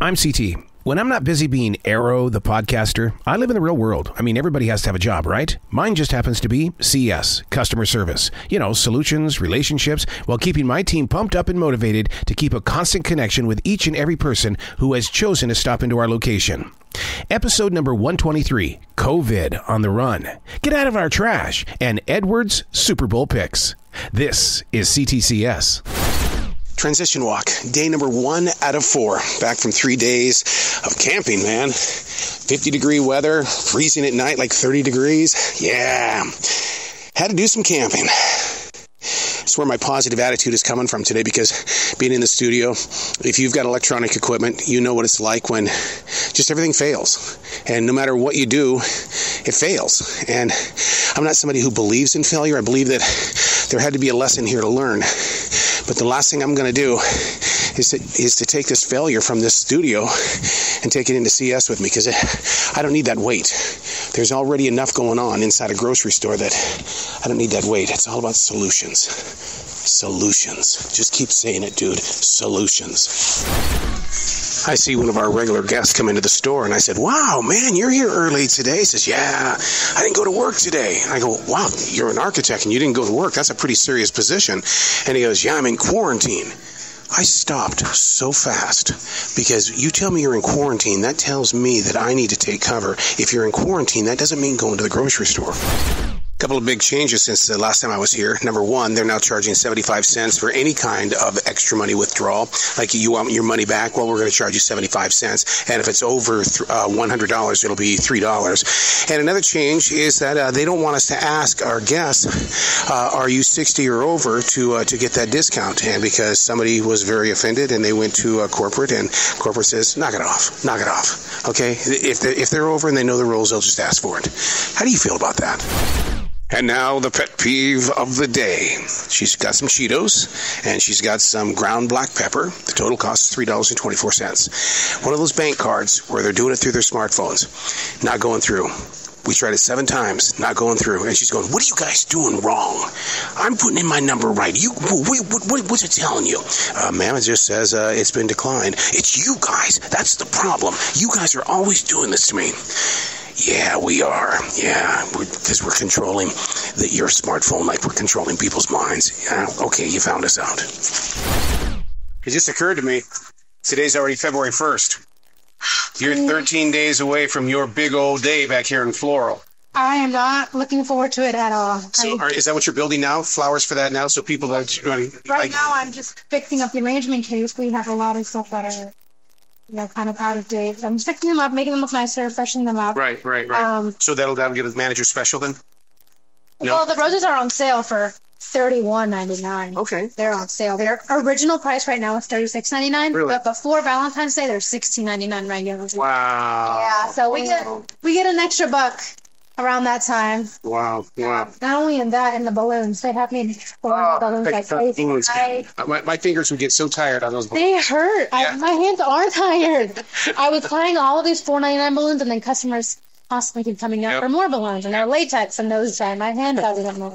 I'm CT. When I'm not busy being Arroe, the podcaster, I live in the real world. I mean, everybody has to have a job, right? Mine just happens to be C.S Customer Service. You know, solutions, relationships, while keeping my team pumped up and motivated to keep a constant connection with each and every person who has chosen to stop into our location. Episode number 123, COVID on the Run. Get out of our trash, and Edwards Super Bowl picks. This is C.T.C.S. Transition walk, day number 1 out of 4. Back from 3 days of camping, man. 50-degree weather, freezing at night, like 30 degrees. Yeah, had to do some camping. That's where my positive attitude is coming from today, because being in the studio, if you've got electronic equipment, you know what it's like when just everything fails. And no matter what you do, it fails. And I'm not somebody who believes in failure. I believe that there had to be a lesson here to learn. But the last thing I'm going to do is to take this failure from this studio and take it into CS with me, because I don't need that weight. There's already enough going on inside a grocery store that I don't need that weight. It's all about solutions. Solutions. Just keep saying it, dude. Solutions. I see one of our regular guests come into the store, and I said, "Wow, man, you're here early today." He says, "Yeah, I didn't go to work today." And I go, "Wow, you're an architect and you didn't go to work. That's a pretty serious position." And he goes, "Yeah, I'm in quarantine." I stopped so fast, because you tell me you're in quarantine, that tells me that I need to take cover. If you're in quarantine, that doesn't mean going to the grocery store. Couple of big changes since the last time I was here. Number one, they're now charging 75 cents for any kind of extra money withdrawal. Like, you want your money back? Well, we're going to charge you 75 cents. And if it's over $100, it'll be $3. And another change is that they don't want us to ask our guests, are you 60 or over, to get that discount. And because somebody was very offended and they went to corporate, and corporate says, knock it off. Knock it off. Okay? If they're over and they know the rules, they'll just ask for it. How do you feel about that? And now the pet peeve of the day. She's got some Cheetos, and she's got some ground black pepper. The total cost is $3.24. One of those bank cards where they're doing it through their smartphones. Not going through. We tried it 7 times, not going through. And she's going, "What are you guys doing wrong? I'm putting in my number right. What's it telling you?" "Ma'am, it just says it's been declined." "It's you guys. That's the problem. You guys are always doing this to me." "Yeah, we are. Yeah, because we're controlling your smartphone like we're controlling people's minds." "Yeah, okay, you found us out." It just occurred to me, today's already February 1st. You're 13 days away from your big old day back here in Floral. I am not looking forward to it at all. So is that what you're building now? Flowers for that now? So people that... Right now, I'm just fixing up the arrangement case. We have a lot of stuff that are, kind of out of date. I'm fixing them up, making them look nicer, freshening them up. Right. So that'll get a manager special then? No? Well, the roses are on sale for $31.99. Okay. They're on sale. Their original price right now is $36.99. Really? But before Valentine's Day, they're $16.99 regular. Wow. Yeah, so we get an extra buck around that time. Wow. Not only in that, in the balloons. They have me pouring balloons like crazy. My fingers would get so tired on those balloons. They hurt. Yeah. My hands are tired. I was buying all of these $4.99 balloons, and then customers constantly keep coming up for more balloons, and they're latex, and those my hands are more.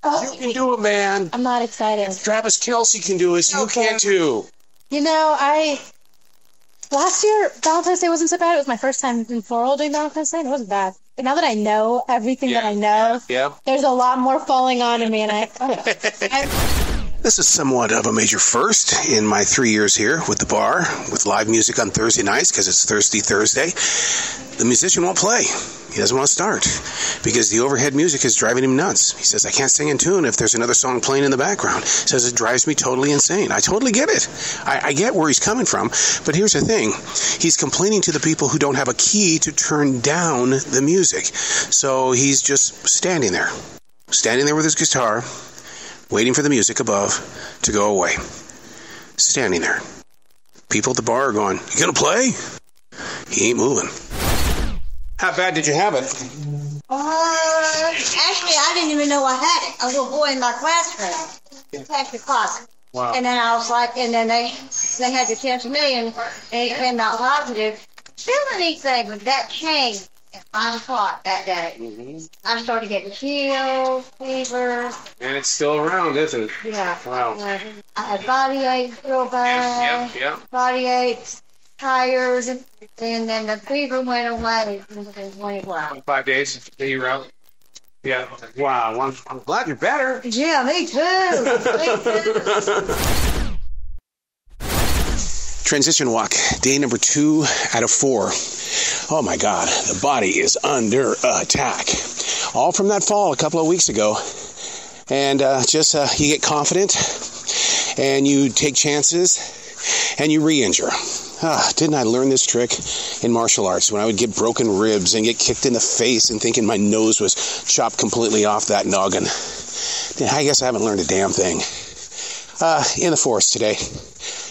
You can do it, man. I'm not excited. If Travis Kelce can do it, you can too. Last year, Valentine's Day wasn't so bad. It was my first time in Floral doing Valentine's Day, and it wasn't bad. But now that I know everything that I know, there's a lot more falling on me, and This is somewhat of a major first in my 3 years here with the bar, with live music on Thursday nights, because it's Thirsty Thursday. The musician won't play. He doesn't want to start because the overhead music is driving him nuts. He says, "I can't sing in tune if there's another song playing in the background." He says, "It drives me totally insane." I totally get it. I get where he's coming from. But here's the thing. He's complaining to the people who don't have a key to turn down the music. So he's just standing there with his guitar, waiting for the music above to go away. Standing there. People at the bar are going, "You gonna play?" He ain't moving. How bad did you have it? Actually, I didn't even know I had it. A little boy in my classroom packed the closet. Wow. And then I was like, and then they had the 10 million, and it came out positive. Still a neat thing, but that changed at 5 o'clock that day. Mm-hmm. I started getting chills, fever. And it's still around, isn't it? Yeah. Wow. I had body aches real bad. Yep. Body aches. tired, and then the fever went away within 24 hours. 5 days that you were out? Yeah. Wow. I'm glad you're better. Yeah, me too. Transition walk, day number 2 out of 4. Oh my God, the body is under attack. All from that fall a couple of weeks ago. And you get confident, and you take chances, and you re-injure. Didn't I learn this trick in martial arts when I would get broken ribs and get kicked in the face and thinking my nose was chopped completely off that noggin? I guess I haven't learned a damn thing. In the forest today,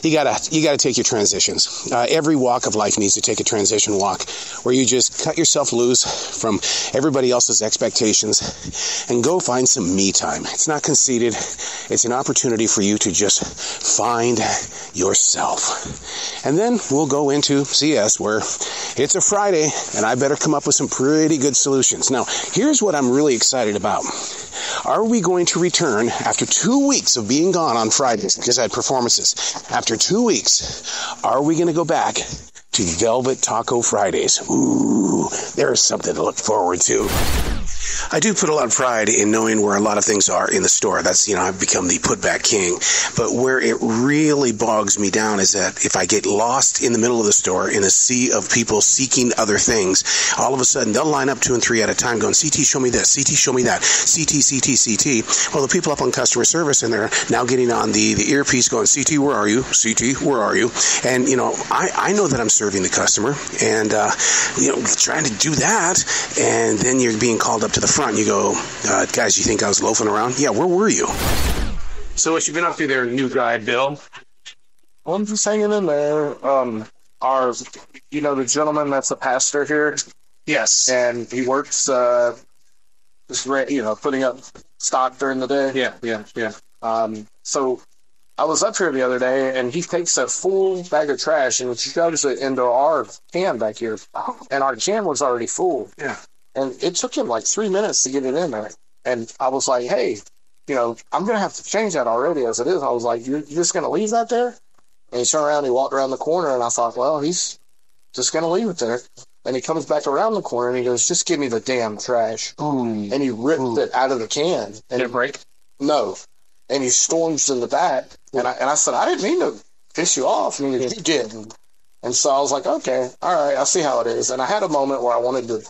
you gotta take your transitions. Every walk of life needs to take a transition walk where you just cut yourself loose from everybody else's expectations and go find some me time. It's not conceited. It's an opportunity for you to just find yourself. And then we'll go into CS where it's a Friday and I better come up with some pretty good solutions. Now, here's what I'm really excited about. Are we going to return after 2 weeks of being gone on Fridays because I had performances? After 2 weeks, are we going to go back to Velvet Taco Fridays? Ooh, there's something to look forward to. I do put a lot of pride in knowing where a lot of things are in the store. That's, I've become the putback king. But where it really bogs me down is that if I get lost in the middle of the store in a sea of people seeking other things, all of a sudden they'll line up 2 and 3 at a time going, CT, show me this, CT, show me that, CT, CT, CT. Well, the people up on customer service, and they're now getting on the earpiece going, CT, where are you? CT, where are you? And, I know that I'm serving the customer and, trying to do that. And then you're being called up to the front. You go, guys, you think I was loafing around? Yeah, where were you? So what you been up to there, new guy, Bill? Well, I'm just hanging in there. The gentleman that's a pastor here. Yes. And he works, putting up stock during the day. Yeah. So I was up here the other day, and he takes a full bag of trash and shoves it into our can back here. And our can was already full. Yeah. And it took him like 3 minutes to get it in there. And I was like, hey, I'm going to have to change that already as it is. I was like, you're just going to leave that there? And he turned around, he walked around the corner, and I thought, well, he's just going to leave it there. And he comes back around the corner, and he goes, just give me the damn trash. And he ripped it out of the can. And did it break? No. And he storms in the back. And I said, I didn't mean to piss you off. You did. And so I was like, okay, all right, I see how it is. And I had a moment where I wanted to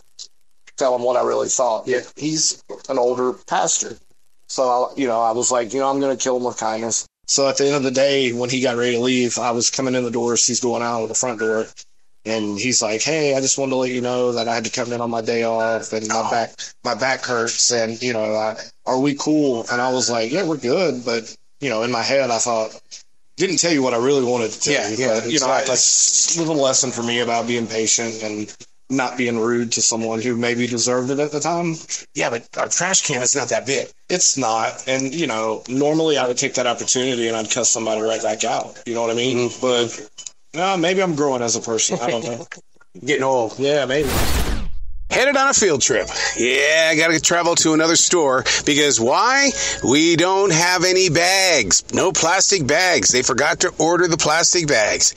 tell him what I really thought. Yeah. He's an older pastor. So, I was like, I'm going to kill him with kindness. So at the end of the day, when he got ready to leave, I was coming in the doors. He's going out of the front door. And he's like, hey, I just wanted to let you know that I had to come in on my day off and my back hurts. And, are we cool? And I was like, yeah, we're good. But, in my head, I thought, didn't tell you what I really wanted to tell you. But, it's a little lesson for me about being patient and not being rude to someone who maybe deserved it at the time. Yeah, but our trash can is not that big. It's not. And, normally I would take that opportunity and I'd cuss somebody right back out. You know what I mean? Mm-hmm. But maybe I'm growing as a person. I don't know. Getting old. Yeah, maybe. Headed on a field trip. Yeah, I got to travel to another store because why? We don't have any bags. No plastic bags. They forgot to order the plastic bags.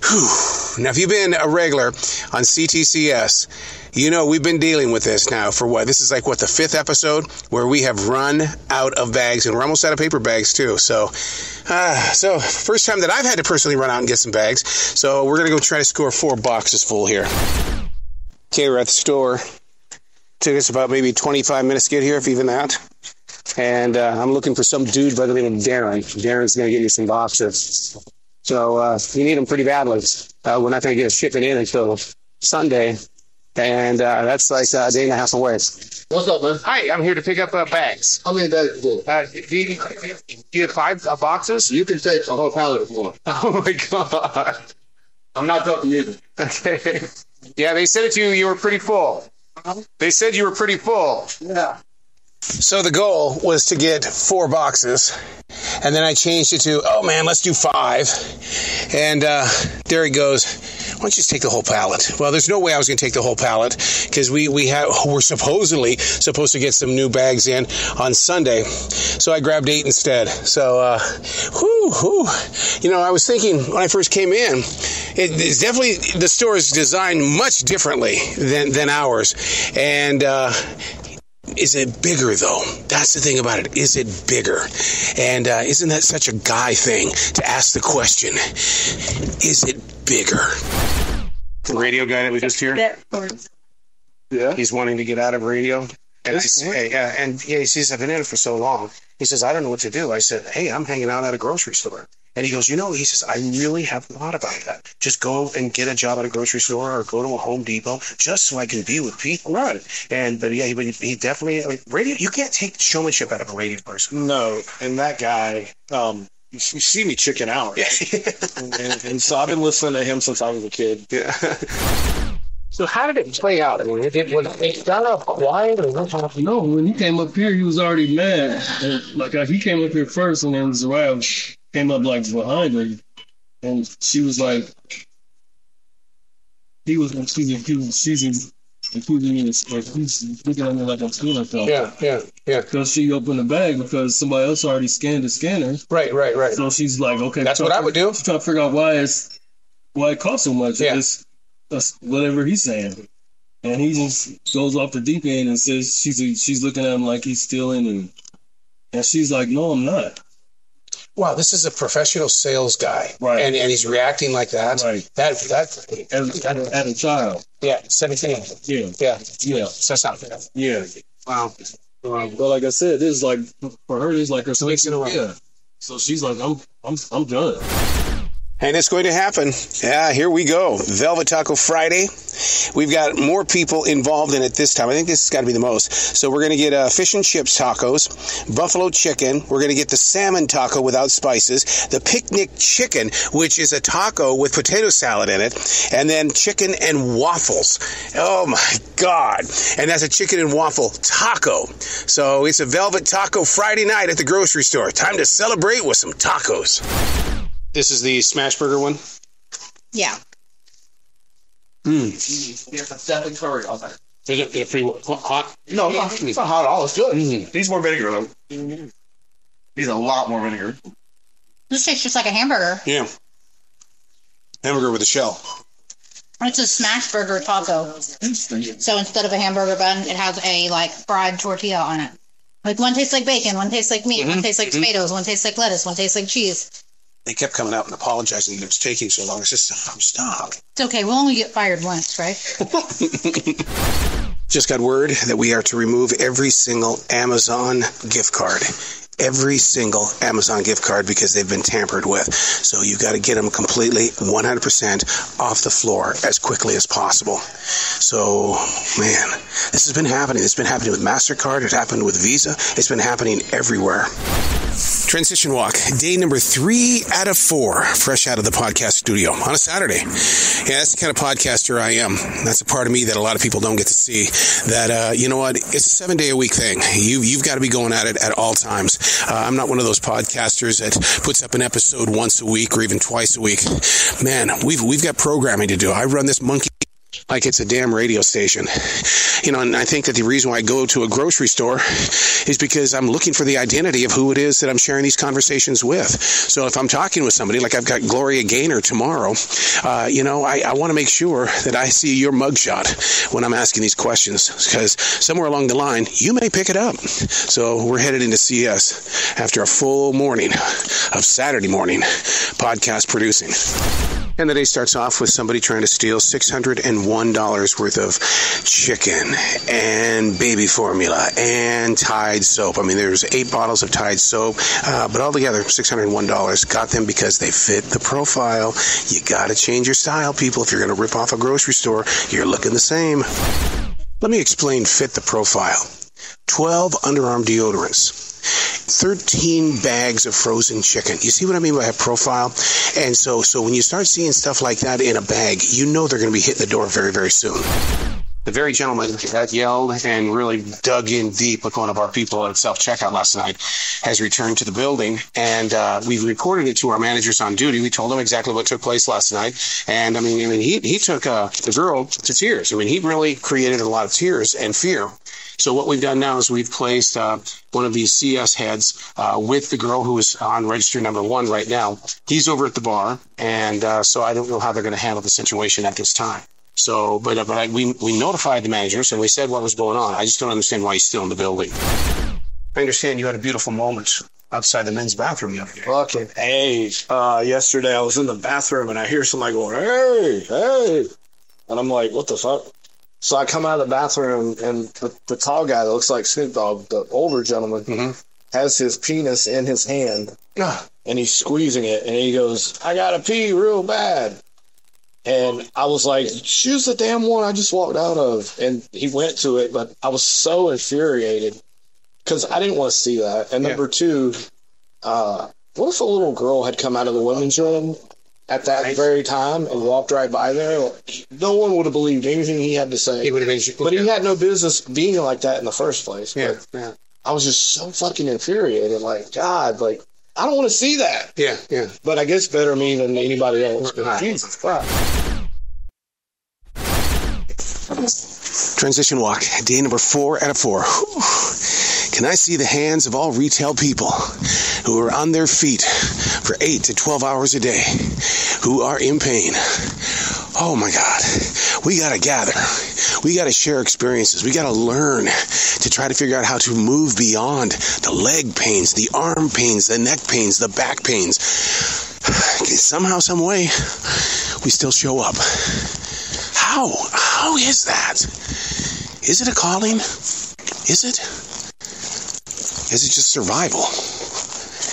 Whew. Now, if you've been a regular on C.T.C.S., we've been dealing with this now for what? This is like, the 5th episode where we have run out of bags, and we're almost out of paper bags, too. So first time that I've had to personally run out and get some bags. So we're going to go try to score 4 boxes full here. Okay, we're at the store. Took us about maybe 25 minutes to get here, if even that. And I'm looking for some dude by the name of Darren. Darren's going to get you some boxes. So you need them pretty badly. We're not going to get a shipment in until Sunday. And that's like a day and a half away. What's up, man? Hi, I'm here to pick up bags. How many bags do you have 5 boxes? You can take a whole pallet if you want. Oh, my God. I'm not talking either. Okay. Yeah, they said it to you. You were pretty full. They said you were pretty full. Yeah. So the goal was to get 4 boxes, and then I changed it to, let's do 5. And there he goes. Why don't you just take the whole pallet? Well, there's no way I was going to take the whole pallet because we're supposedly supposed to get some new bags in on Sunday. So I grabbed 8 instead. So, You know, I was thinking when I first came in, it's definitely, the store is designed much differently than ours. And is it bigger, though? That's the thing about it. Is it bigger? And isn't that such a guy thing to ask the question? Is it bigger? The radio guy that was just here? Yeah. He's wanting to get out of radio. And I say, he says, I've been in it for so long. He says, I don't know what to do. I said, hey, I'm hanging out at a grocery store. And he goes, he says, I really have thought about that. Just go and get a job at a grocery store or go to a Home Depot just so I can be with people. Right. But he definitely, radio, you can't take showmanship out of a radio person. No. And that guy, you see me chicken out. Right? and so I've been listening to him since I was a kid. Yeah. So how did it play out? I mean, was it got up quiet or what? No, when he came up here, he was already mad. And, he came up here first, and then Zarab came up behind her, and she was like, she's accusing me, he's looking at me like I'm stealing something. Yeah. Because she opened the bag because somebody else already scanned the scanner. Right. So she's like, okay, that's what I would do. She's trying to figure out why it costs so much. Yeah. That's whatever he's saying. And he just goes off the deep end and says she's looking at him like he's stealing, and she's like, no, I'm not. Wow, this is a professional sales guy. Right. And he's reacting like that. Right. That's at a child. Yeah, 17. Yeah. So that's not fair. Yeah. Wow. But like I said, this is like, for her, it's like her 2 weeks in a row. Yeah. So she's like, I'm done. And it's going to happen. Yeah, here we go. Velvet Taco Friday. We've got more people involved in it this time. I think this has got to be the most. So we're going to get fish and chips tacos, buffalo chicken. We're going to get the salmon taco without spices, the picnic chicken, which is a taco with potato salad in it, and then chicken and waffles. Oh, my God. And that's a chicken and waffle taco. So it's a Velvet Taco Friday night at the grocery store. Time to celebrate with some tacos. This is the smash burger one? Yeah. It's definitely curry on there. Is it pretty hot? No, it's not hot at all. It's good. Mm-hmm. Needs more vinegar, though. Needs a lot more vinegar. This tastes just like a hamburger. Yeah. Hamburger with a shell. It's a smash burger taco. So instead of a hamburger bun, it has a, fried tortilla on it. One tastes like bacon, one tastes like meat, one tastes like tomatoes, one tastes like lettuce, one tastes like cheese. They kept coming out and apologizing that it was taking so long. I said, stop. It's okay. We'll only get fired once, right? Just got word that we are to remove every single Amazon gift card. Every single Amazon gift card because they've been tampered with. So you've got to get them completely 100% off the floor as quickly as possible. So, man, this has been happening. It's been happening with MasterCard. It happened with Visa. It's been happening everywhere. Transition Walk, day number 3 out of 4, fresh out of the podcast studio on a Saturday. Yeah, that's the kind of podcaster I am. That's a part of me that a lot of people don't get to see. That, you know what, it's a 7-day-a-week thing. You've got to be going at it at all times. I'm not one of those podcasters that puts up an episode once a week or even twice a week. Man, we've got programming to do. I run this monkey like it's a damn radio station. You know, and I think that the reason why I go to a grocery store is because I'm looking for the identity of who it is that I'm sharing these conversations with. So if I'm talking with somebody, like I've got Gloria Gaynor tomorrow, I want to make sure that I see your mugshot when I'm asking these questions, because somewhere along the line, you may pick it up. So we're headed into CS after a full morning of Saturday morning podcast producing. And the day starts off with somebody trying to steal $601 worth of chicken and baby formula and Tide soap. I mean, there's 8 bottles of Tide soap, but altogether $601. Got them because they fit the profile. You got to change your style, people. If you're going to rip off a grocery store, you're looking the same. Let me explain fit the profile. 12 underarm deodorants. 13 bags of frozen chicken. You see what I mean by a profile? And so when you start seeing stuff like that in a bag, you know they're going to be hitting the door very, very soon. The very gentleman that yelled and really dug in deep with one of our people at self-checkout last night has returned to the building, and we reported it to our managers on duty. We told them exactly what took place last night, and I mean he took the girl to tears. I mean, he really created a lot of tears and fear. So what we've done now is we've placed one of these CS heads with the girl who is on register number 1 right now. He's over at the bar, and so I don't know how they're going to handle the situation at this time. So, but we notified the managers, and we said what was going on. I just don't understand why he's still in the building. I understand you had a beautiful moment outside the men's bathroom the other day. Fucking hey. Yesterday I was in the bathroom, and I hear somebody going, hey, hey. And I'm like, what the fuck? So I come out of the bathroom, and the tall guy that looks like Snoop Dogg, the older gentleman, has his penis in his hand, and he's squeezing it, and he goes, I gotta pee real bad. And I was like, choose the damn one I just walked out of. And he went to it, but I was so infuriated because I didn't want to see that. And number 2, what if a little girl had come out of the women's room at that very time and walked right by there? No one would have believed anything he had to say. He would have been, but he had no business being like that in the first place. Yeah. I was just so fucking infuriated. Like, God, like, I don't want to see that. Yeah. But I guess better me than anybody else. Jesus fuck. Transition walk, day number 4 out of 4. Can I see the hands of all retail people who are on their feet for 8 to 12 hours a day, who are in pain? Oh my God, we got to gather. We got to share experiences. We got to learn to try to figure out how to move beyond the leg pains, the arm pains, the neck pains, the back pains. Somehow, some way, we still show up. How is that? Is it a calling? Is it? Is it just survival?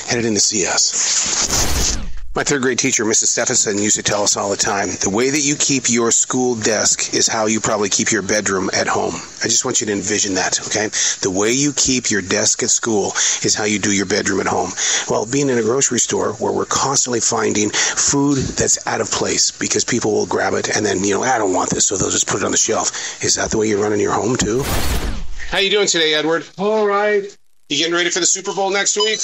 Headed into CS. My 3rd grade teacher, Mrs. Stephenson, used to tell us all the time, the way that you keep your school desk is how you probably keep your bedroom at home. I just want you to envision that, okay? The way you keep your desk at school is how you do your bedroom at home. Well, being in a grocery store where we're constantly finding food that's out of place because people will grab it and then, I don't want this, so they'll just put it on the shelf. Is that the way you run in your home, too? How you doing today, Edward? All right. You getting ready for the Super Bowl next week?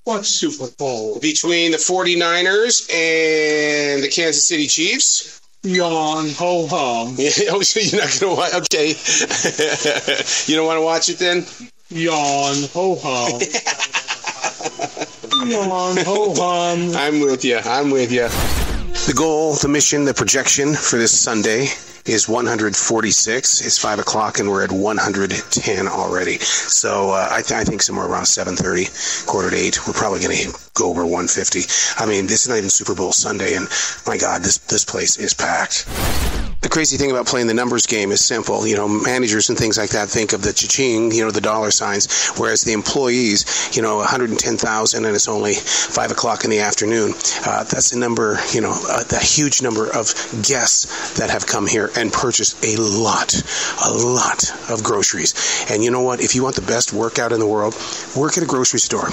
What Super Bowl? Between the 49ers and the Kansas City Chiefs. Yawn, ho hum. Oh, so you're not going to watch? Okay. You don't want to watch it then? Yawn, ho hum. Yawn, ho hum. I'm with you. The goal, the mission, the projection for this Sunday is 146. It's 5 o'clock and we're at 110 already. So I think somewhere around 7:30, 7:45, we're probably going to go over 150. I mean, this is not even Super Bowl Sunday, and my God, this place is packed. The crazy thing about playing the numbers game is simple. Managers and things like that think of the cha-ching, the dollar signs, whereas the employees, 110,000 and it's only 5 o'clock in the afternoon. That's a number, a huge number of guests that have come here and purchased a lot of groceries. And you know what? If you want the best workout in the world, work at a grocery store.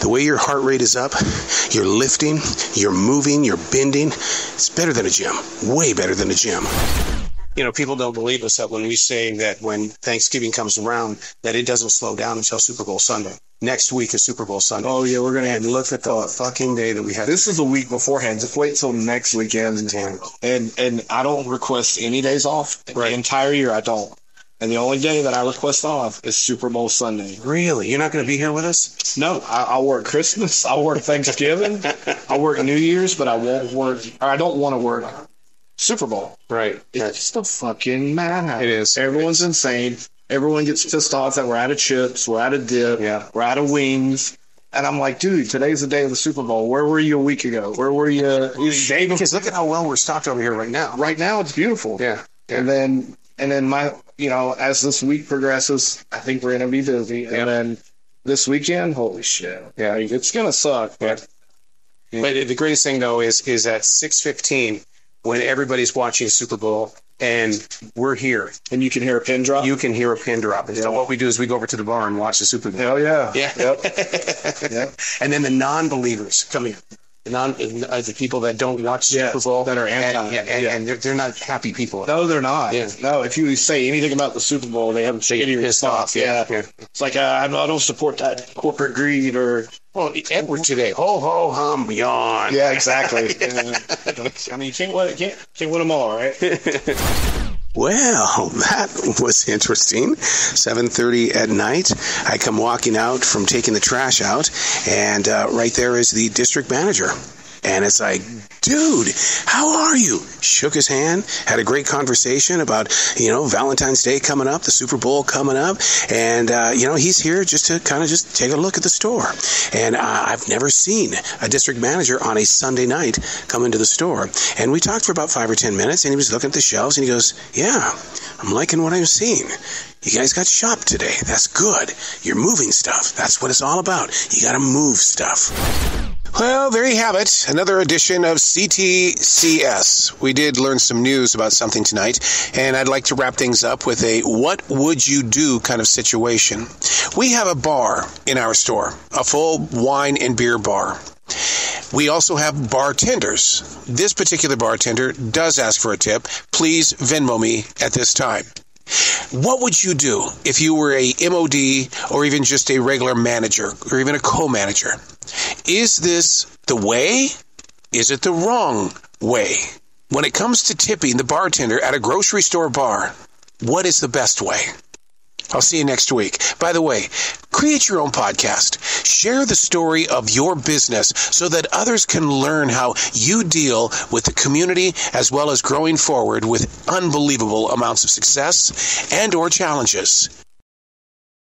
The way your heart rate is up, you're lifting, you're moving, you're bending. It's better than a gym. Way better than a gym. People don't believe us that when we say that when Thanksgiving comes around, that it doesn't slow down until Super Bowl Sunday. Next week is Super Bowl Sunday. Oh, yeah, we're going to have to look at the fucking day that we have. This is a week beforehand. Just wait till next weekend. And I don't request any days off. Right. The entire year, I don't. And the only day that I request off is Super Bowl Sunday. Really? You're not going to be here with us? No. I'll work Christmas. I'll work Thanksgiving. I'll work New Year's, but I won't work, or I don't want to work Super Bowl. Right. It's just a fucking madhouse. It is. Everyone's insane. Everyone gets pissed off that we're out of chips, we're out of dip, we're out of wings. And I'm like, dude, today's the day of the Super Bowl. Where were you a week ago? Where were you day? Because look at how well we're stocked over here right now. Right now, it's beautiful. Yeah. And then my, as this week progresses, I think we're going to be busy. Yeah. And then this weekend, holy shit. Yeah. It's going to suck. But the greatest thing, though, is at 6:15 when everybody's watching Super Bowl and we're here. And you can hear a pin drop? You can hear a pin drop. And so what we do is we go over to the bar and watch the Super Bowl. Hell yeah. Yeah. Yep. Yep. And then the non-believers come in. The people that don't watch Super Bowl. That are anti. And they're not happy people. No, they're not. Yeah. No, if you say anything about the Super Bowl, they have a shitty response. Yeah. It's like, I don't support that corporate greed or... Well, Edward today. Ho, ho, hum, yawn. Yeah, exactly. I mean, you can't win them all, right? Well, that was interesting. 7:30 at night, I come walking out from taking the trash out, and right there is the district manager. And it's like, dude, how are you? Shook his hand, had a great conversation about, Valentine's Day coming up, the Super Bowl coming up. And, he's here just to kind of just take a look at the store. And I've never seen a district manager on a Sunday night come into the store. And we talked for about 5 or 10 minutes, and he was looking at the shelves, and he goes, yeah, I'm liking what I'm seeing. You guys got shop today. That's good. You're moving stuff. That's what it's all about. You got to move stuff. Well, there you have it. Another edition of C.T.C.S. We did learn some news about something tonight, and I'd like to wrap things up with a what would you do kind of situation. We have a bar in our store, a full wine and beer bar. We also have bartenders. This particular bartender does ask for a tip. Please Venmo me at this time. What would you do if you were a MOD or even just a regular manager or even a co-manager? Is this the way? Is it the wrong way? When it comes to tipping the bartender at a grocery store bar, what is the best way? I'll see you next week. By the way, create your own podcast. Share the story of your business so that others can learn how you deal with the community as well as growing forward with unbelievable amounts of success and or challenges.